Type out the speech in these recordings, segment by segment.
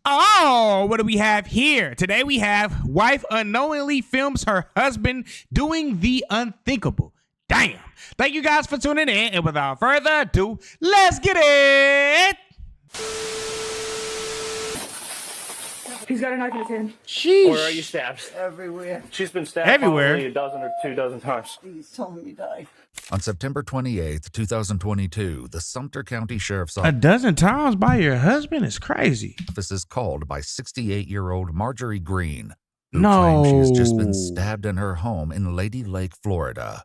Oh, what do we have here? Today we have wife unknowingly films her husband doing the unthinkable. Damn. Thank you guys for tuning in. And without further ado, let's get it. He's got a knife in his hand. Sheesh. Where are you stabbed? Everywhere. She's been stabbed Everywhere. probably a dozen or 2 dozen times. Please tell me die. On September 28th, 2022, the Sumter County Sheriff's A dozen times by your husband is crazy. Office is called by 68-year-old Marjorie Green, who No. claims she has just been stabbed in her home in Lady Lake, Florida.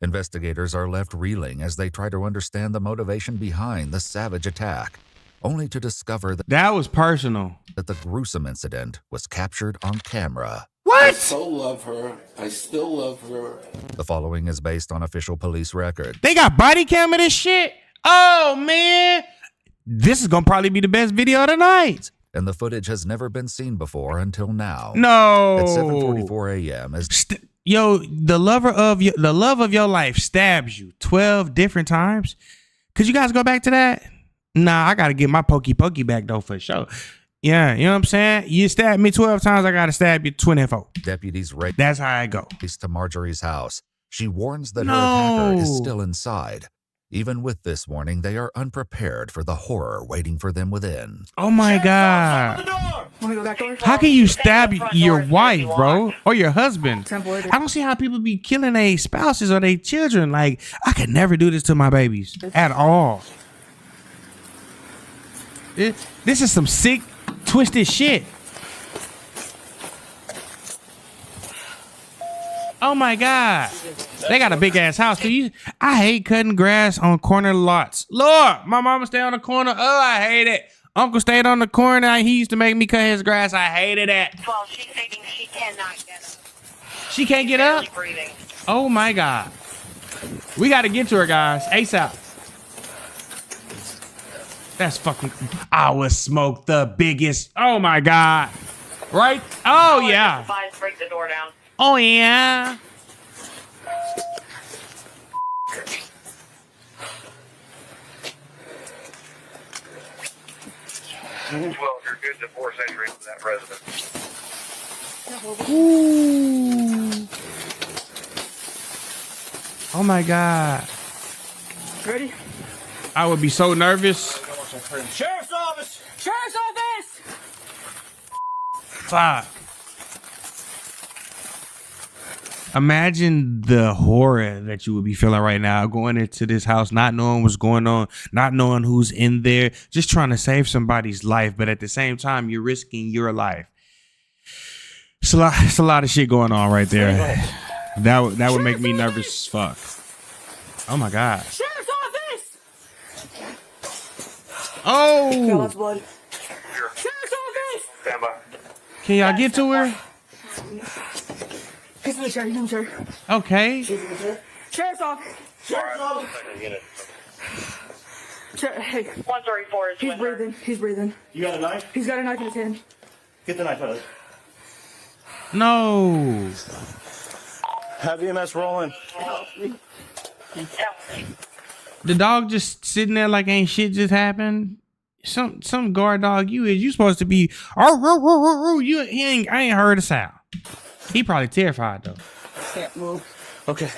Investigators are left reeling as they try to understand the motivation behind the savage attack, only to discover That was personal. that the gruesome incident was captured on camera. I What? so love her. I still love her. The following is based on official police record. They got body cam of this shit? Oh, man. This is going to probably be the best video of the night. And the footage has never been seen before until now. No. At 7:44 a.m. as Yo, the love of your life stabs you 12 different times. Could you guys go back to that? Nah, I gotta get my pokey back though for sure. Yeah, you know what I'm saying? You stabbed me 12 times, I gotta stab you 24. deputies race That's how I go. to Marjorie's house, she warns that her attacker is No. still inside. Even with this warning, they are unprepared for the horror waiting for them within. Oh my God. Wanna go back door? How can you stab your wife, bro? Or your husband? Temple. I don't see how people be killing their spouses or their children. Like, I could never do this to my babies at all. This is some sick, twisted shit. Oh my God. They got a big ass house. I hate cutting grass on corner lots. Lord, my mama stay on the corner. Oh, I hate it. Uncle stayed on the corner. He used to make me cut his grass. I hated it. Well, she's stating she cannot get up. She can't get up? Barely breathing. Oh my God. We got to get to her, guys. ASAP. That's fucking. I would smoke the biggest. Oh my God. Right? Oh yeah. Advise break the door down. Oh yeah. Well, you're good to force entry into that residence. Ooh. Oh my God. Ready? I would be so nervous. Sheriff's office! Sheriff's office! Fuck. Imagine the horror that you would be feeling right now going into this house, not knowing what's going on, not knowing who's in there, just trying to save somebody's life. But at the same time, you're risking your life. It's a lot of shit going on right there. That would make me nervous as fuck. Oh my God. Sheriff's office! Oh, God's blood. Sheriff's office! Stand by. can y'all get to her? He's in the chair. He's in the chair. Okay. Sheriff's office. Sheriff's office. Second unit. Hey, 134 is he's with her. breathing. He's breathing. You got a knife? He's got a knife in his hand. Get the knife out of there. No. Have EMS rolling. The dog just sitting there like ain't shit just happened. Some guard dog you supposed to be. I ain't heard a sound. He probably terrified though. Can't move. Okay.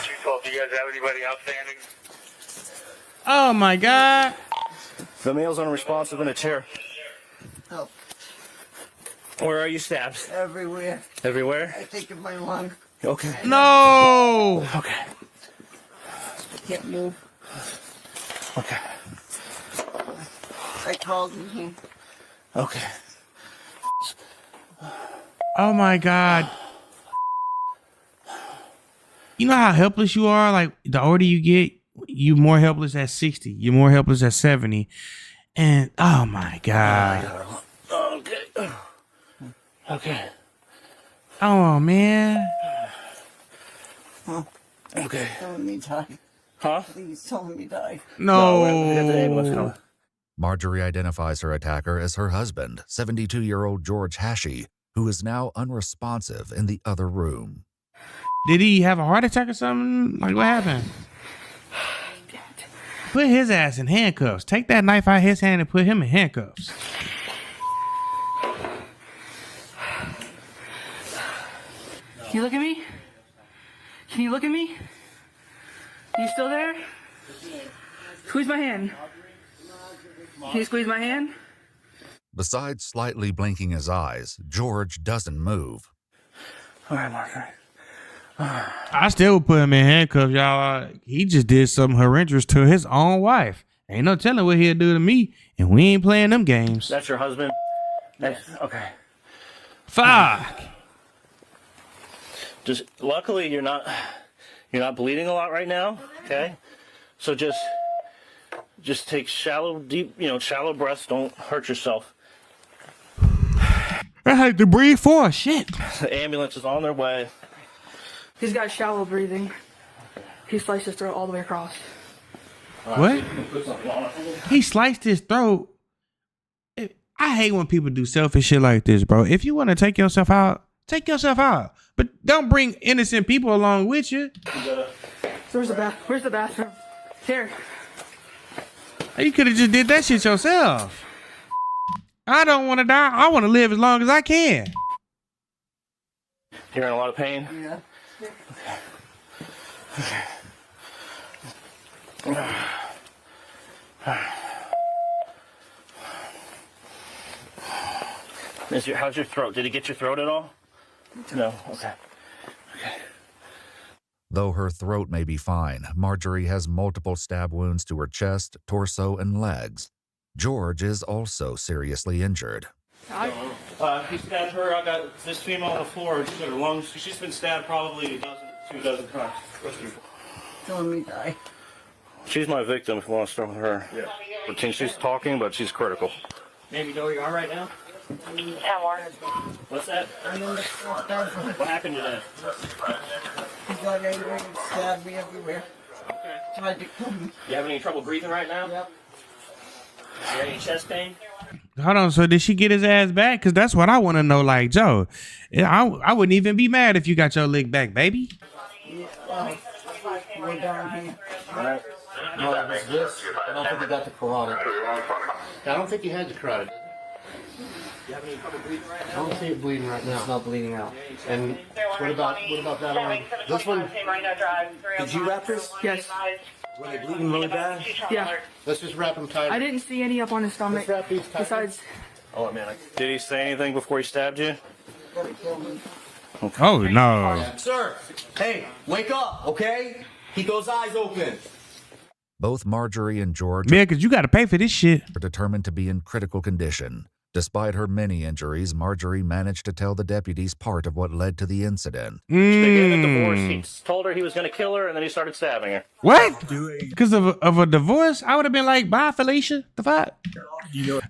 212, do you guys have anybody outstanding? Oh my God. The male's unresponsive in a chair. Help. Where are you stabbed? Everywhere. Everywhere? I think of my lung. Okay. No. Okay. Can't move. Okay. I called him. Okay. Oh my God. You know how helpless you are? Like the older you get, you more helpless at 60. You're more helpless at 70. And oh my God. Okay. Okay. Oh man. Okay. Tell me die. Huh? Please tell me die. No. we have the ambulance coming. Marjorie identifies her attacker as her husband, 72-year-old George Hashey, who is now unresponsive in the other room. Did he have a heart attack or something? Like what happened? Put his ass in handcuffs. Take that knife out of his hand and put him in handcuffs. Can you look at me? Can you look at me? You still there? Squeeze my hand. Can you squeeze my hand? Besides slightly blinking his eyes, George doesn't move. All right, Marjorie. I still would put him in handcuffs, y'all. He just did something horrendous to his own wife. Ain't no telling what he'll do to me, and we ain't playing them games. That's your husband? Okay. Fuck. Just luckily you're not bleeding a lot right now, okay? So just take shallow, deep, shallow breaths. Don't hurt yourself. I had to breathe for shit. The ambulance is on their way. He's got shallow breathing. He sliced his throat all the way across. What? He sliced his throat. I hate when people do selfish shit like this, bro. If you want to take yourself out, take yourself out. But don't bring innocent people along with you. Where's the bathroom? Here. You could have just did that shit yourself. I don't want to die. I want to live as long as I can. You're in a lot of pain? Yeah. How's your throat? Did he get your throat at all? No. Okay. Though her throat may be fine, Marjorie has multiple stab wounds to her chest, torso, and legs. George is also seriously injured. He stabbed her. I got this female on the floor. She's got her lungs. She's been stabbed probably 2 dozen times. Telling me die. She's my victim if you want to start with her. Yeah. She's talking, but she's critical. Ma'am, you know where you are right now? 10 more. What's that? I'm in the bathroom. What happened today? He got angry and stabbed me everywhere. Okay. Tried to kill me. You having any trouble breathing right now? Yep. You got any chest pain? Hold on. So did she get his ass back? Because that's what I want to know. Like, Joe, I wouldn't even be mad if you got your lick back, baby. Yeah. We're down here. Alright. No, it was this. I don't think he got the carotid. I don't think he had the carotid. You have any trouble breathing right I now? don't see it bleeding right now. It's not bleeding out. And what about that arm? This one? Did you wrap this? Yes. Were they bleeding really bad? Yeah. Let's just wrap him tight. I didn't see any up on his stomach. Let's wrap these tight. Besides, Oh man. Did he say anything before he stabbed you? Gotta kill me. Oh, no. Sir, hey, wake up, okay? Keep those eyes open. Both Marjorie and George Man, because you got to pay for this shit. are determined to be in critical condition. Despite her many injuries, Marjorie managed to tell the deputies part of what led to the incident. They gave a divorce. He told her he was going to kill her, and then he started stabbing her. What? Because of a divorce? I would have been like, bye, Felicia. The fuck?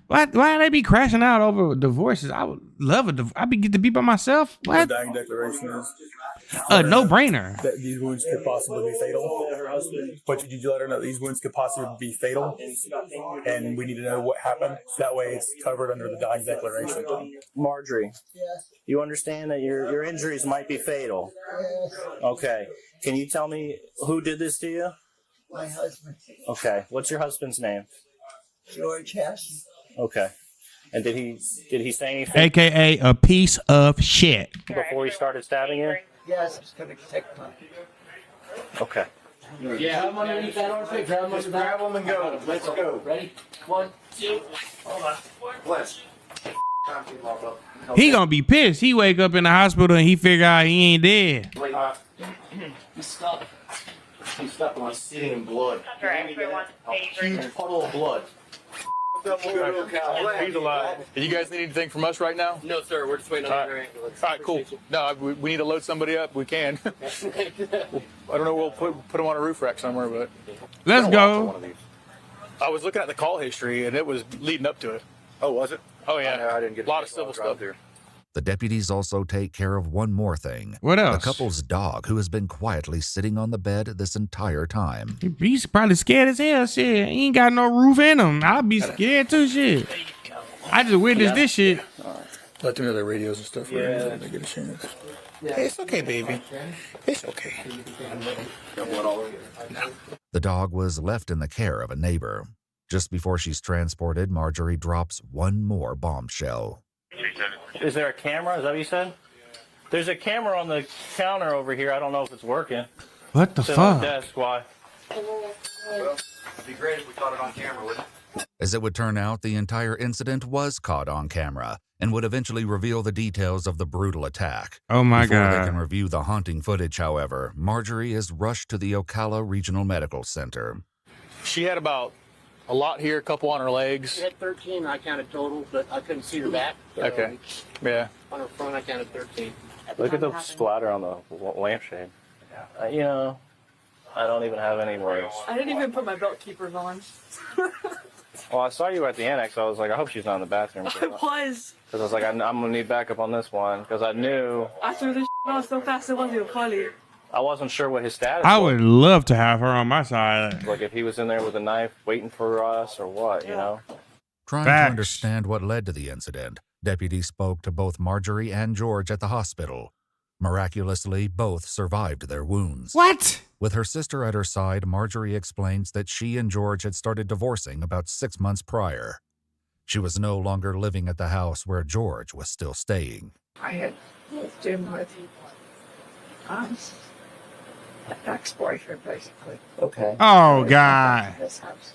Why they be crashing out over divorces? I would love a divorce. I'd be get to be by myself. What? Dying declaration is A no-brainer. that these wounds could possibly be fatal. But did you let her know these wounds could possibly be fatal? And we need to know what happened. That way it's covered under the dying declaration. Marjorie, Yes. you understand that your injuries might be fatal. Yes. Okay. Can you tell me who did this to you? My husband, Okay. What's your husband's name? George Hess. Okay. And did he say anything AKA a piece of shit. before he started stabbing you? Yes, it's gonna take my. Okay. Yeah, have him underneath that armpit. Grab him under that. Grab them and go. Let's go. Ready? 1, 2. Bless. He gonna be pissed. He wake up in the hospital and he figure out he ain't dead. He's stuck. He's stuck. I'm sitting in blood. Huge puddle of blood. He's alive. Do you guys need anything from us right now? No, sir. We're just waiting on the ambulance. All right, cool. No, we need to load somebody up. We can. I don't know. We'll put him on a roof rack somewhere, but Let's go. I was looking at the call history and it was leading up to it. Oh, was it? Oh yeah. I didn't get a lot of civil stuff here. The deputies also take care of one more thing. What else? The couple's dog, who has been quietly sitting on the bed this entire time. He's probably scared as hell. Shit, he ain't got no roof in him. I'd be scared too. Shit. I just witnessed this shit. Let them know their radios and stuff. Yeah. They get a chance. It's okay, baby. It's okay. The dog was left in the care of a neighbor. Just before she's transported, Marjorie drops one more bombshell. Is there a camera? Is that what you said? There's a camera on the counter over here. I don't know if it's working. What the It's on the fuck? desk. Why? Well, it'd be great if we caught it on camera, wouldn't it? As it would turn out, the entire incident was caught on camera and would eventually reveal the details of the brutal attack. Oh my Before they God. can review the haunting footage, however, Marjorie is rushed to the Ocala Regional Medical Center. She had about a lot here, a couple on her legs. She had 13, I counted total, but I couldn't see her back. So Okay. Yeah. On her front, I counted 13. Look at the splatter on the lampshade. You know, I don't even have any words. I didn't even put my belt keepers on. Well, I saw you at the annex. I was like, I hope she's not in the bathroom. I was. Because I was like, I'm going to need backup on this one. Because I knew, I threw this on so fast it wasn't even funny. I wasn't sure what his status I was. would love to have her on my side. Like if he was in there with a knife waiting for us or what, you know? Trying Facts. to understand what led to the incident, deputies spoke to both Marjorie and George at the hospital. Miraculously, both survived their wounds. What? With her sister at her side, Marjorie explains that she and George had started divorcing about 6 months prior. She was no longer living at the house where George was still staying. I had moved in with an ex-boyfriend, basically. Okay. Oh God. This house.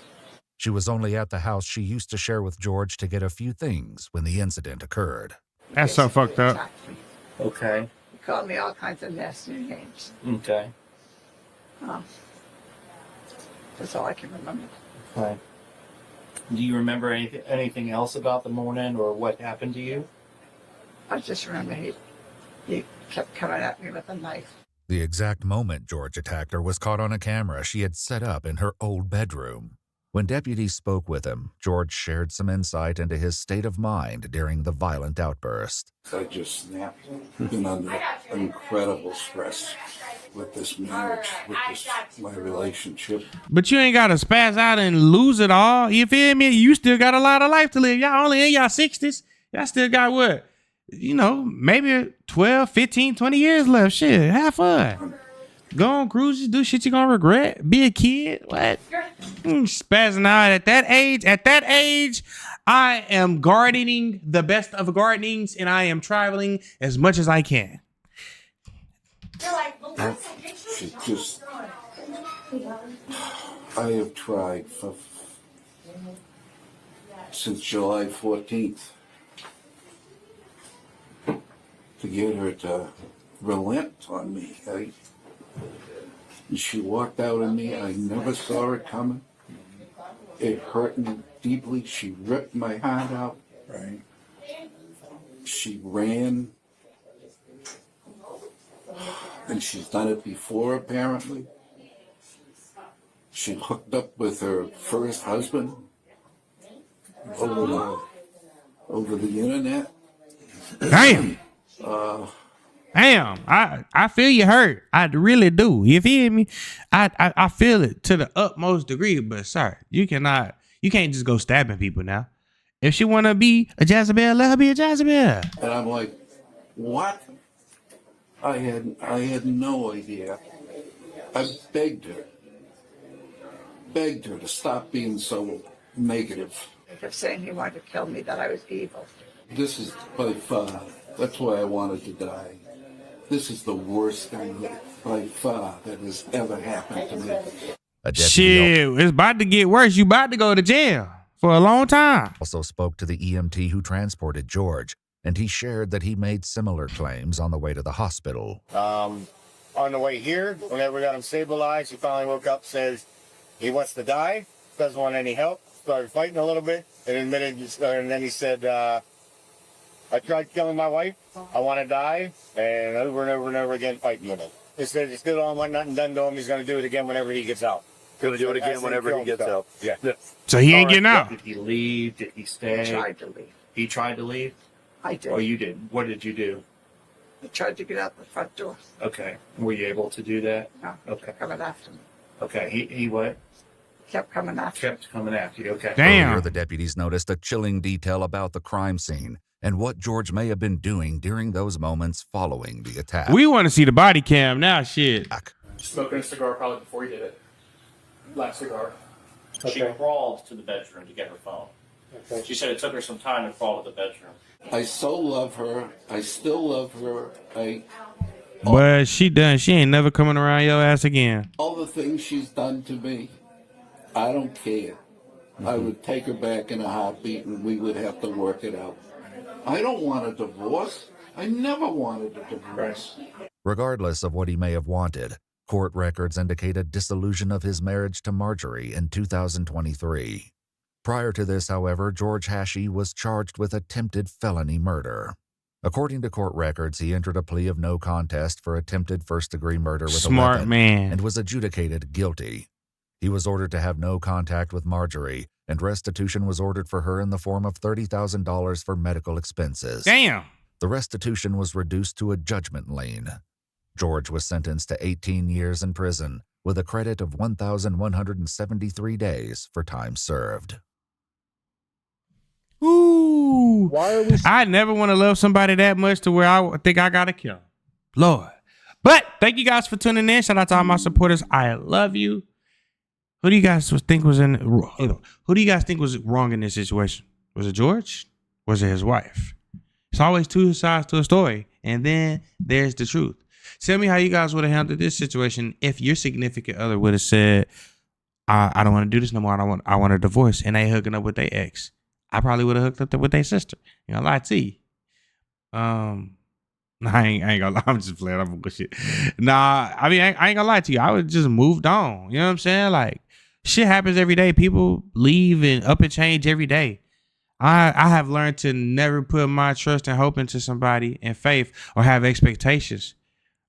She was only at the house she used to share with George to get a few things when the incident occurred. That's so fucked up. Attacked me. Okay. He called me all kinds of nasty names. Okay. That's all I can remember. Okay. Do you remember anything else about the morning or what happened to you? I just remember he kept coming at me with a knife. The exact moment George attacked her was caught on a camera she had set up in her old bedroom. When deputies spoke with him, George shared some insight into his state of mind during the violent outburst. I just snapped. Been under incredible stress with this marriage, with my relationship. But you ain't gotta spaz out and lose it all. You feel me? You still got a lot of life to live. Y'all only in y'all 60s. Y'all still got what? You know, maybe 12, 15, 20 years left. Shit, have fun. Go on cruises, do shit you gonna regret. Be a kid. What? Spazzing out at that age. At that age, I am gardening the best of gardenings, and I am traveling as much as I can. It just, I have tried since July 14th to get her to relent on me. She walked out on me. I never saw it coming. It hurt me deeply. She ripped my heart out. Right. She ran. And she's done it before, apparently. She hooked up with her first husband over the internet. Damn. Damn, I feel you hurt. I really do. You feel me? I feel it to the utmost degree. But sir, you can't just go stabbing people now. If she wanna be a Jezebel, let her be a Jezebel. And I'm like, what? I had no idea. I begged her to stop being so negative. He kept saying he wanted to kill me, that I was evil. This is by far, that's why I wanted to die. This is the worst thing by far that has ever happened to me. Shit, it's about to get worse. You about to go to jail for a long time. Also spoke to the EMT who transported George, and he shared that he made similar claims on the way to the hospital. On the way here, whenever we got him stabilized, he finally woke up, says he wants to die, doesn't want any help, started fighting a little bit, and admitted, and then he said, I tried killing my wife, I want to die, and over and over and over again fighting with him. He said he still don't want nothing done to him, he's going to do it again whenever he gets out. Going to do it again whenever he gets out. Yeah. So he ain't getting out. Did he leave? Did he stay? He tried to leave. He tried to leave? I did. Oh, you did. What did you do? He tried to get out the front door. Okay. Were you able to do that? No, Okay. kept coming after me. Okay. He what? Kept coming after me. Kept coming after you. Okay. Damn. Earlier, the deputies noticed a chilling detail about the crime scene. and what George may have been doing during those moments following the attack. We want to see the body cam now. Shit. Smoking a cigar probably before he did it. Last cigar. She crawled to the bedroom to get her phone. Okay. She said it took her some time to crawl to the bedroom. I so love her. I still love her. But she done. She ain't never coming around your ass again. All the things she's done to me, I don't care. I would take her back in a heartbeat and we would have to work it out. I don't want a divorce. I never wanted a divorce. Regardless of what he may have wanted, court records indicate a dissolution of his marriage to Marjorie in 2023. Prior to this, however, George Hashi was charged with attempted felony murder. According to court records, he entered a plea of no contest for attempted first-degree murder with a weapon and was adjudicated guilty. He was ordered to have no contact with Marjorie, and restitution was ordered for her in the form of $30,000 for medical expenses. Damn. The restitution was reduced to a judgment lien. George was sentenced to 18 years in prison with a credit of 1,173 days for time served. Ooh. Why are we? I never want to love somebody that much to where I think I gotta kill them. Lord. But thank you guys for tuning in. Shout out to all my supporters. I love you. Who do you guys think was Who do you guys think was wrong in this situation? Was it George? Was it his wife? It's always two sides to a story, and then there's the truth. Tell me how you guys would have handled this situation if your significant other would have said, "I don't want to do this no more. I want a divorce," and they hooking up with their ex. I probably would have hooked up with their sister. You know, lie to you. I ain't gonna lie. I'm just playing. I'm bullshit. Nah, I mean, I ain't gonna lie to you. I would just moved on. You know what I'm saying? Like, shit happens every day. People leave and up and change every day. I have learned to never put my trust and hope into somebody and faith or have expectations.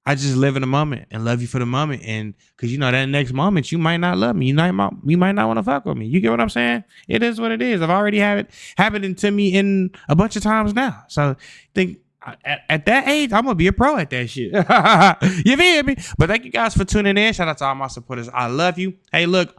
I just live in the moment and love you for the moment. And because, you know, that next moment, you might not love me. You might not want to fuck with me. You get what I'm saying? It is what it is. I've already had it happening to me in a bunch of times now. So think at that age, I'm going to be a pro at that shit. You feel me? But thank you guys for tuning in. Shout out to all my supporters. I love you. Hey, look,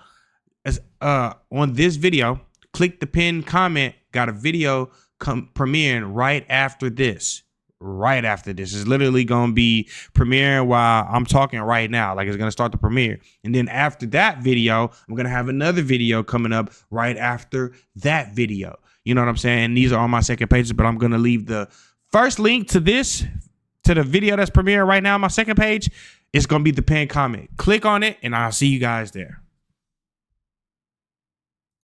on this video, click the pinned comment. Got a video premiering right after this. Right after this. It's literally going to be premiering while I'm talking right now. Like, it's going to start the premiere. And then after that video, I'm going to have another video coming up right after that video. You know what I'm saying? And these are on my second pages, but I'm going to leave the first link to the video that's premiering right now on my second page. It's going to be the pinned comment. Click on it, and I'll see you guys there.